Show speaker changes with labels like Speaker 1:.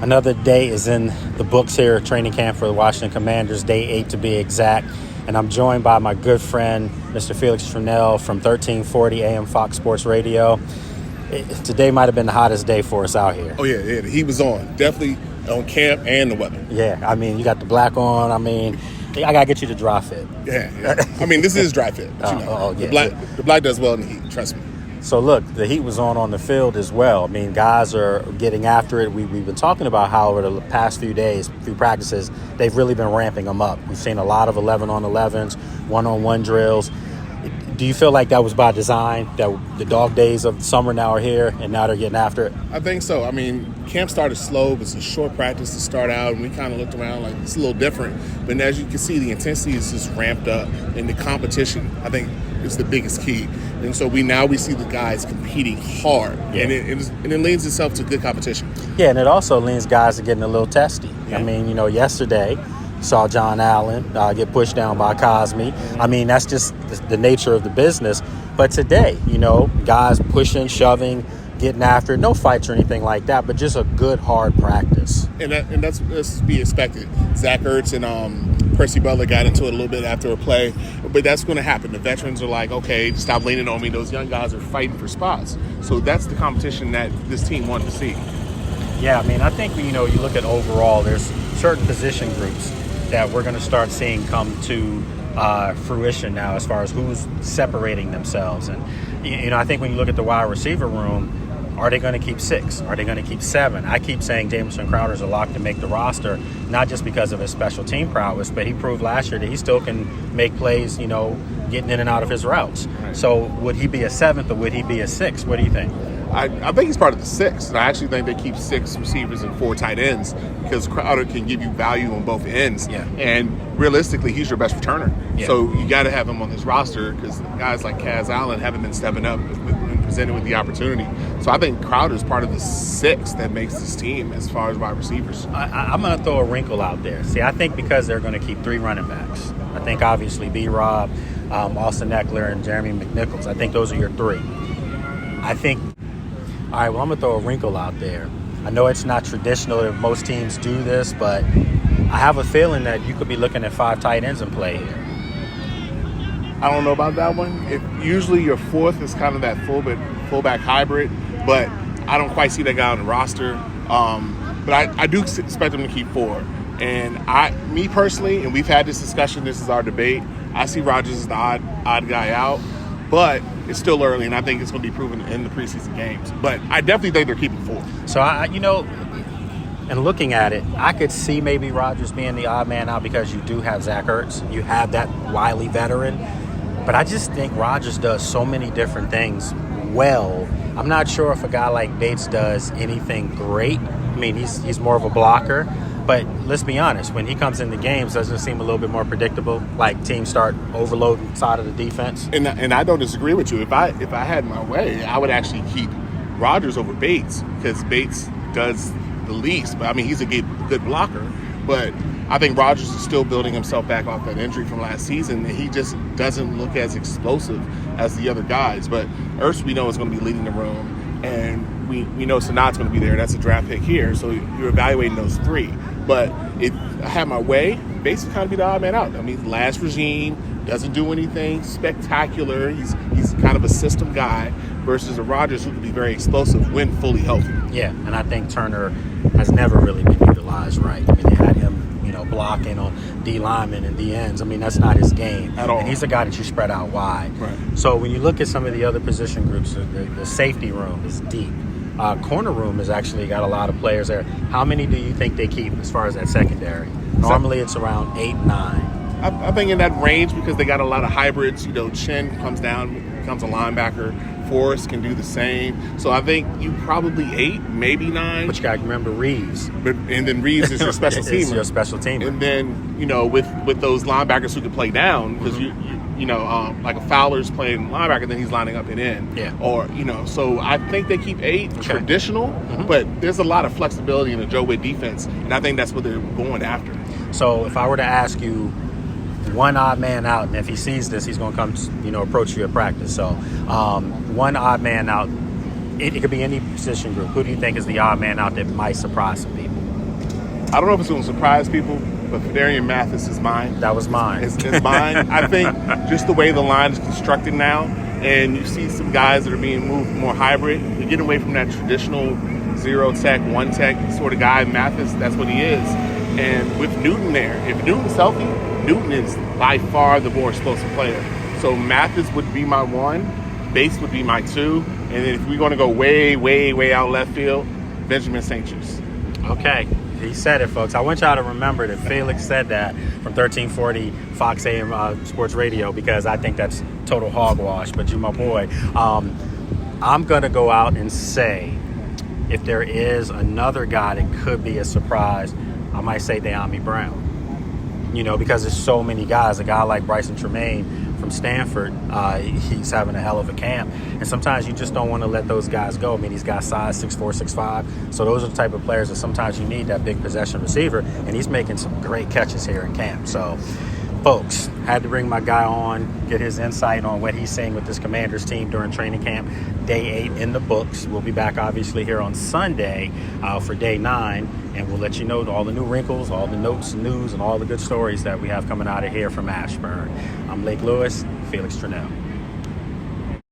Speaker 1: Another day is in the books here at training camp for the Washington Commanders, day 8 to be exact. And I'm joined by my good friend, Mr. Felix Trammell from 1340 AM Fox Sports Radio. Today might have been the hottest day for us out here.
Speaker 2: Oh, yeah. He was on. Definitely on camp and the weather.
Speaker 1: Yeah, I mean, you got the black on. I mean, I got to get you to dry fit.
Speaker 2: Yeah. I mean, this is dry fit. But
Speaker 1: yeah.
Speaker 2: The black does well in the heat, trust me.
Speaker 1: So, look, the heat was on the field as well. I mean, guys are getting after it. We've been talking about how over the past few days, few practices, they've really been ramping them up. We've seen a lot of 11-on-11s, one-on-one drills. Do you feel like that was by design, that the dog days of summer now are here and now they're getting after it?
Speaker 2: I think so. I mean, camp started slow. It was a short practice to start out, and we kind of looked around like it's a little different. But as you can see, the intensity is just ramped up, and the competition, I think, is the biggest key. And so we see the guys competing hard,
Speaker 1: yeah.
Speaker 2: and it lends itself to good competition.
Speaker 1: Yeah, and it also leans guys to getting a little testy.
Speaker 2: Yeah.
Speaker 1: I mean, yesterday saw John Allen get pushed down by Cosme. I mean, that's just the nature of the business. But today, guys pushing, shoving, getting after it. No fights or anything like that, but just a good, hard practice.
Speaker 2: And that's to be expected. Zach Ertz and Percy Butler got into it a little bit after a play, but that's going to happen. The veterans are like, okay, stop leaning on me. Those young guys are fighting for spots. So that's the competition that this team wanted to see.
Speaker 1: Yeah, I mean, I think, you look at overall, there's certain position groups that we're going to start seeing come to fruition now as far as who's separating themselves. And, I think when you look at the wide receiver room, are they going to keep 6? Are they going to keep 7? I keep saying Jamison Crowder's a lock to make the roster, not just because of his special team prowess, but he proved last year that he still can make plays, getting in and out of his routes.
Speaker 2: Right.
Speaker 1: So would he be a 7th or would he be a 6th? What do you think?
Speaker 2: I think he's part of the 6, and I actually think they keep 6 receivers and 4 tight ends because Crowder can give you value on both ends.
Speaker 1: Yeah.
Speaker 2: And realistically, he's your best returner.
Speaker 1: Yeah.
Speaker 2: So you got to have him on this roster because guys like Kaz Allen haven't been stepping up and presented with the opportunity. So I think Crowder's part of the 6 that makes this team as far as wide receivers.
Speaker 1: I'm going to throw a wrinkle out there. See, I think because they're going to keep 3 running backs. I think obviously B-Rob, Austin Eckler, and Jeremy McNichols. I think those are your 3. All right, well, I'm going to throw a wrinkle out there. I know it's not traditional that most teams do this, but I have a feeling that you could be looking at 5 tight ends in play here.
Speaker 2: I don't know about that one. Usually your 4th is kind of that fullback hybrid, but I don't quite see that guy on the roster. But I do expect him to keep 4. And me personally, and we've had this discussion, this is our debate, I see Rodgers as the odd guy out. But it's still early, and I think it's going to be proven in the preseason games. But I definitely think they're keeping 4.
Speaker 1: So, and looking at it, I could see maybe Rodgers being the odd man out because you do have Zach Ertz. You have that wily veteran. But I just think Rodgers does so many different things well. I'm not sure if a guy like Bates does anything great. I mean, he's more of a blocker. But let's be honest, when he comes into games, doesn't it seem a little bit more predictable? Like teams start overloading side of the defense?
Speaker 2: And I don't disagree with you. If I had my way, I would actually keep Rodgers over Bates because Bates does the least. But I mean, he's a good blocker. But I think Rodgers is still building himself back off that injury from last season. And he just doesn't look as explosive as the other guys. But Ertz, we know, is going to be leading the room. And we know Sanat's going to be there. That's a draft pick here. So you're evaluating those 3. But if I had my way, Bates would kind of be the odd man out. I mean, last regime, doesn't do anything spectacular. He's kind of a system guy versus a Rodgers who can be very explosive when fully healthy.
Speaker 1: Yeah, and I think Turner has never really been utilized right. I mean, they had him, blocking on D linemen and D ends. I mean, that's not his game.
Speaker 2: At all.
Speaker 1: And he's a guy that you spread out wide.
Speaker 2: Right.
Speaker 1: So when you look at some of the other position groups, the safety room is deep. Corner room has actually got a lot of players there. How many do you think they keep as far as that secondary? Normally it's around 8, 9.
Speaker 2: I think in that range because they got a lot of hybrids. Chin comes down, becomes a linebacker. Forrest can do the same. So I think you probably 8, maybe 9.
Speaker 1: But you got to remember Reeves.
Speaker 2: And then Reeves is your special teamer.
Speaker 1: It's your special teamer.
Speaker 2: And then, with those linebackers who can play down, because like a Fowler's playing linebacker, then he's lining up and in.
Speaker 1: Yeah.
Speaker 2: Or, so I think they keep 8 traditional, but there's a lot of flexibility in the Joe Witt defense, and I think that's what they're going after.
Speaker 1: So if I were to ask you one odd man out, and if he sees this, he's going to come, approach you at practice. So one odd man out, it could be any position group. Who do you think is the odd man out that might surprise some people?
Speaker 2: I don't know if it's going to surprise people, but Fedarian Mathis is mine.
Speaker 1: That was mine.
Speaker 2: It's mine. I think just the way the line is constructed now, and you see some guys that are being moved more hybrid. You're getting away from that traditional 0 tech, 1 tech sort of guy. Mathis, that's what he is. And with Newton there, if Newton's healthy, Newton is by far the more explosive player. So Mathis would be my 1, Bates would be my 2, and then if we're going to go way, way, way out left field, Benjamin St. Juste.
Speaker 1: Okay. He said it, folks. I want y'all to remember that Felix said that from 1340 Fox AM Sports Radio, because I think that's total hogwash. But you, my boy, I'm going to go out and say if there is another guy that could be a surprise, I might say De'Ami Brown. You know, because there's so many guys. A guy like Bryson Tremaine from Stanford, he's having a hell of a camp. And sometimes you just don't want to let those guys go. I mean, he's got size 6'4", 6'5". So those are the type of players that sometimes you need, that big possession receiver. And he's making some great catches here in camp. So, folks, had to bring my guy on, get his insight on what he's seeing with this Commanders team during training camp. Day 8 in the books. We'll be back, obviously, here on Sunday for day 9. And we'll let you know all the new wrinkles, all the notes, news, and all the good stories that we have coming out of here from Ashburn. I'm Lake Lewis, Felix Trammell.